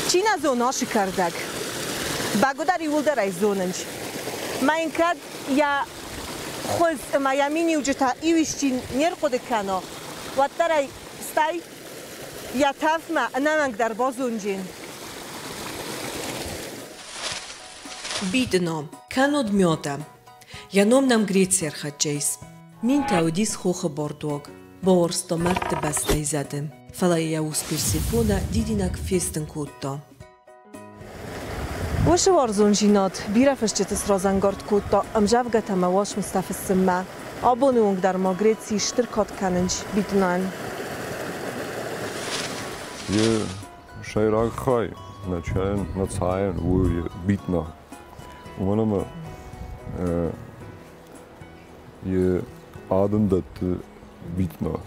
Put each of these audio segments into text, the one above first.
چی نزوناشی کردگ بگوداری ولدرای زوننج ما این کرد یا خوز ما یمینی وجتا ایوشتی نیر خود کنه و ترای استای یا تف ما نمنگ در بازونجین Бидном, канод мёдам. Я номнам Грециер хаджейс. Мин таудис хоха бордог. Баорсто март бастай задым. Фалай я успирсифона дидинак фестен кутто. وش وارزون جينات بيرفش جتس رازنگارد كوتا امجاوغة تمواش مستفى السماء أبونونگ در ماغريتسي اشتركات كاننج بيتنان يه شايراك خاي نتشاين نتساين و بيتنا ومنما يه آدم دت بيتنا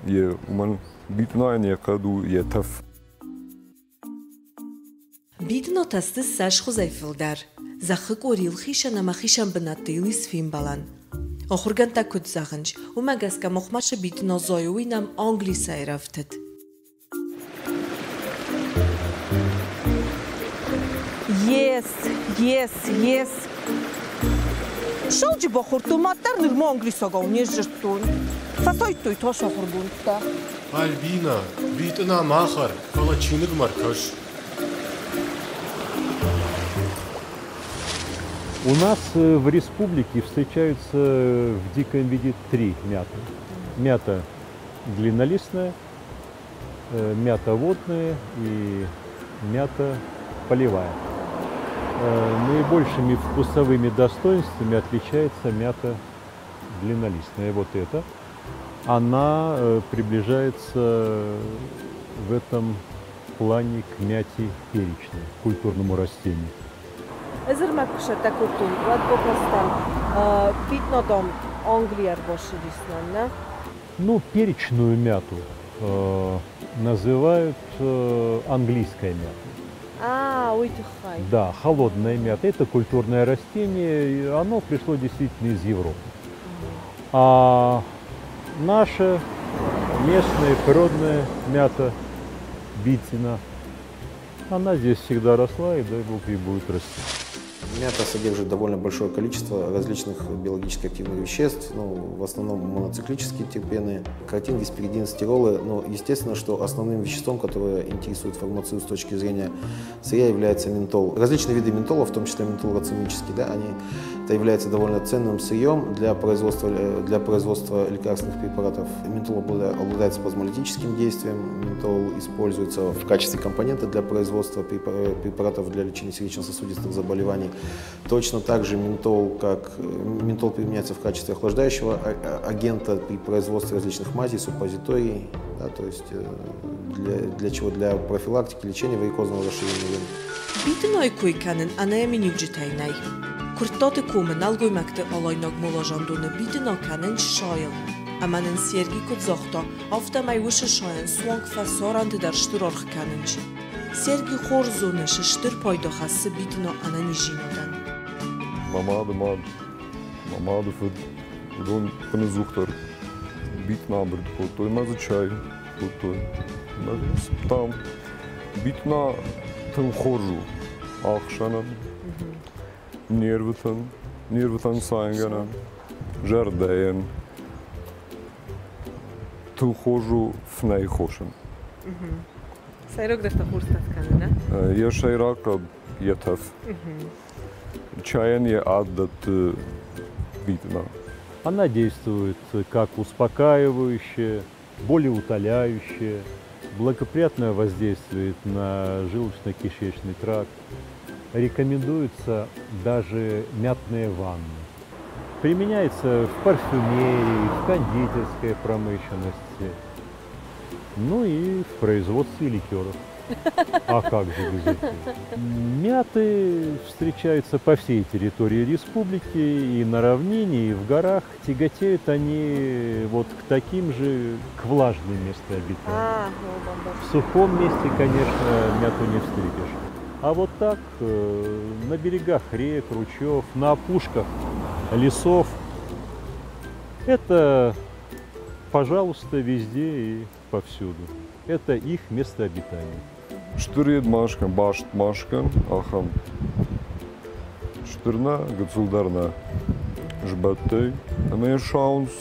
يه ومن بيتنا ان يقدو يتف Бидно тасты саш хузайфилдар. Захык орил хишан ама хишан бынаттыйлис фимбалан. Охурган такут захынч. Умагаска мохмаша бидно зоюинам англиса эрафтет. Yes. Шалджи бахурту маттар нырма англисага унежжырттун. Фасайттуй тош охургунтта. Альбина, битна махар, калачинык маркаш. У нас в республике встречаются в диком виде 3 мяты. Мята длиннолистная, мята водная и мята полевая. Наибольшими вкусовыми достоинствами отличается мята длиннолистная. Вот эта. Она приближается в этом плане к мяте перечной, культурному растению. Ezermekse tekutun, vad bokastam, bitnodom Anglier бошидисна, не? Ну, перечную мяту называют английская мята. Уйтухай. Да, холодная мята. Это культурное растение, и оно пришло действительно из Европы. А наша местная природная мята битина, она здесь всегда росла и, дай бог, и будет расти. Мята содержит довольно большое количество различных биологически активных веществ, в основном моноциклические терпены, каротин, гесперидин, стиролы. Но естественно, что основным веществом, которое интересует фармацию с точки зрения сырья, является ментол. Различные виды ментола, в том числе ментол рацемический, это является довольно ценным сырьем для производства лекарственных препаратов. Ментол обладает спазмолитическим действием, ментол используется в качестве компонента для производства препаратов для лечения сердечно-сосудистых заболеваний. Точно так же ментол применяется в качестве охлаждающего агента при производстве различных мазей, суппозиторий, то есть для чего? Для профилактики, лечения варикозного расширения вен. Битной койканен анаямини вджитайнай. Куртоты кумен алгоймакты алайнаг молажандуны битно канен шайл. Аманен серги кудзохта автомай выше шаян суанг фасоранды дар штурорх каненч. Серги хорзуны шиштыр пайда хассы битно ананижинодан. Мамады фуд удон пнезухтар битна брд той мазы чай той. Там битна тым хоржу ахшанан. Нервитан сайнгана, жардеен, ту хожу в найхошен. Сайрок дефта хурстат канена? Я шайрака етав. Чаян я аддат битна. Она действует как успокаивающее, болеутоляющее, благоприятно воздействует на желудочно-кишечный тракт. Рекомендуются даже мятные ванны. Применяется в парфюмерии, в кондитерской промышленности, ну и в производстве ликеров. А как же без этого? Мяты встречаются по всей территории республики, и на равнине, и в горах. Тяготеют они вот к таким же, к влажным местам обитания. В сухом месте, конечно, мяту не встретишь. А вот так, на берегах рек, ручьев, на опушках лесов, это, пожалуйста, везде и повсюду. Это их место обитания. Штыред машкан, башт машкан, ахам. Штырна, гацулдарна. Жбаттей. А мне шаунс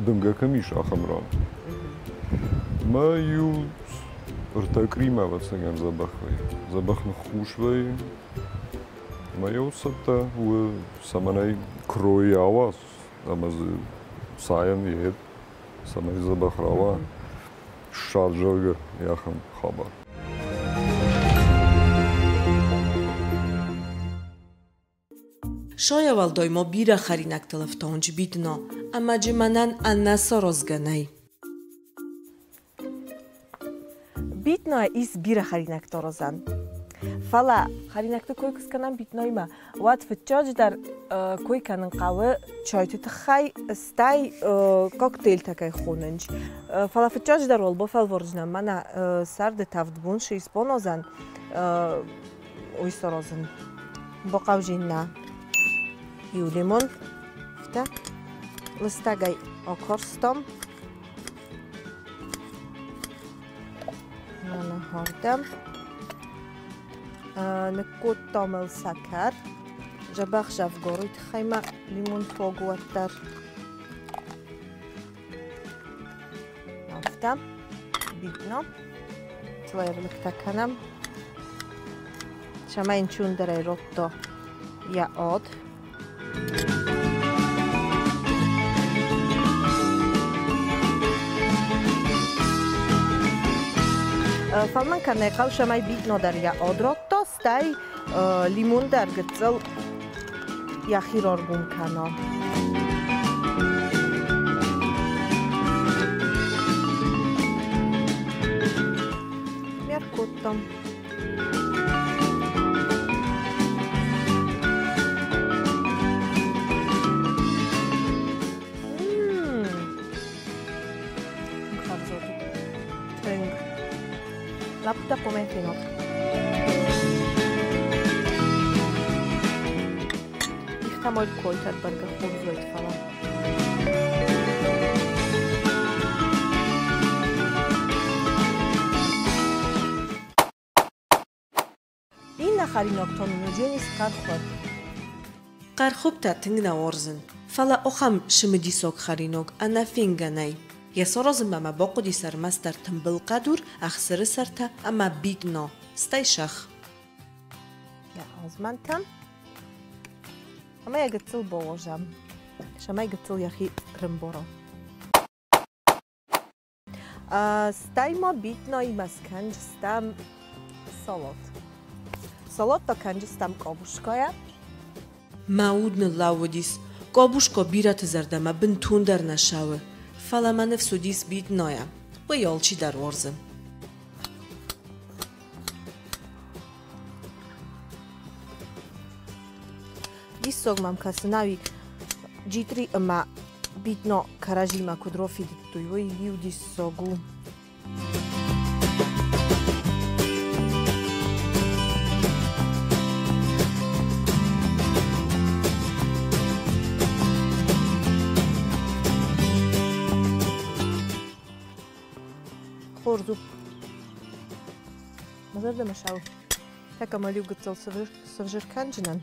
дымга камиш ахамрам. Маю ртакрима вацаган забахвай. Забахну хушвай. Маю сата у саманай крой авас. Амаз саян ед. Самай забахрава. Шаржалга яхам хабар. Шоя валдоймо бира харинак телефтонч битно, ама джиманан аннаса розганай. Битно из бира харинак торозан. Фала харинакты койкус канан битнойма. Ват фчаж дар койканын қавы чойты тхай стай коктейль такай хонанч. Фала фчаж дар ол бофал воржна мана сарде тавдбун ши испонозан ойсорозан. Боқавжинна. Iu limon, tak, listagaj okorstom, nahordam, nekutomel sakar, jabach javgorit khayma limon fogwatar, naftam, bitno, tvojerlik takanam, shamain chundere rotto ja od. Falman karnekal shamay bitno dar ja odrotto staj limun dar gcel ja chirurgun kano. Mjerkutom. Lapta pometino. Ich kann mal koitad barga khubzoit falan. Inna kharinokton nujenis qarkhot. Qarkhubta tingna orzen. Fala okham shimidisok kharinok ana finganay. Ясорозм мама боқуди сармастар тымбыл қадур, ахсыры сарта, ама битно, стай шах. Я озмантам. Ама я гыцыл боложам. Шамай гыцыл яхи рымборо. Стаймо битно имас канджстам солот. Солотто канджстам кобушкоя. Маудны лаудис, кобушко бират зардама бинтундар нашавы. Fala manef sudis bit noja, po jolči dar orzen. Disog mam kasnavi G3 ma bitno karajima kudrofi tujo i viu disogu. Хорзу. Мазар да машау. Така малю гыцал сывжыр канжинан.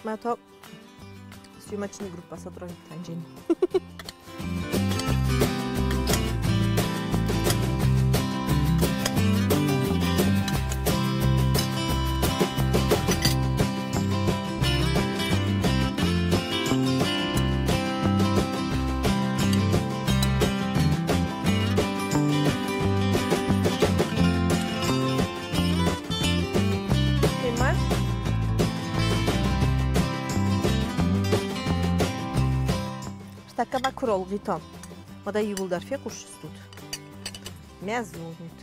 Мато съемочная группа сотрудник канжин. Такава кролгито. Мода юлдар фекуш тут. Мязунт.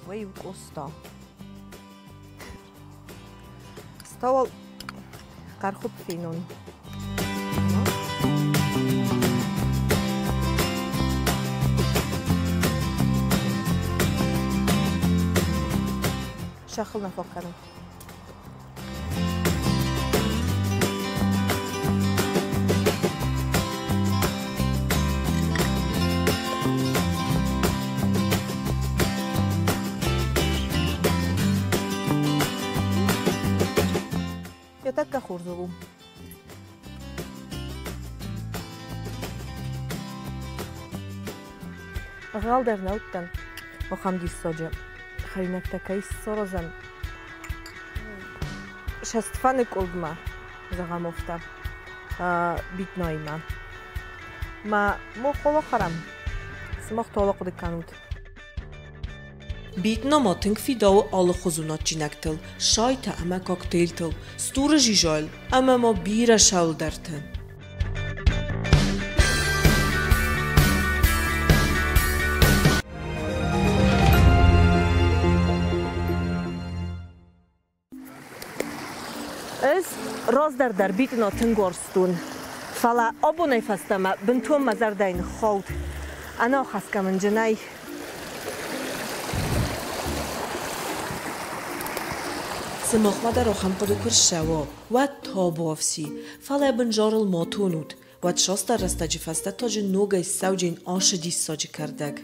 Вей коста. Стал кархуп финун. شاخلنا فوقنا. غال در نوتن و خم دی ساجه خرینک تکای سرزن شستفن کلگما زغم افته بیت نایما ما خلا خرم سمخ طالق دکنود Bitno moting fidao alle khuzunat jinaktel, shayta ama kokteiltel, stura jijal, ama ma bira shaulderten. Ez roz der bitno tengorstun. Fala abonay fastama bintum mazardain khawt. Ana khaskaman janay. سمخمده را هم قدو کر شوا و تابوافسی فلا بنجارل ماتونود و شاست رسته جفسته تاج نوگای سوجین آش دیس ساجی کردگ.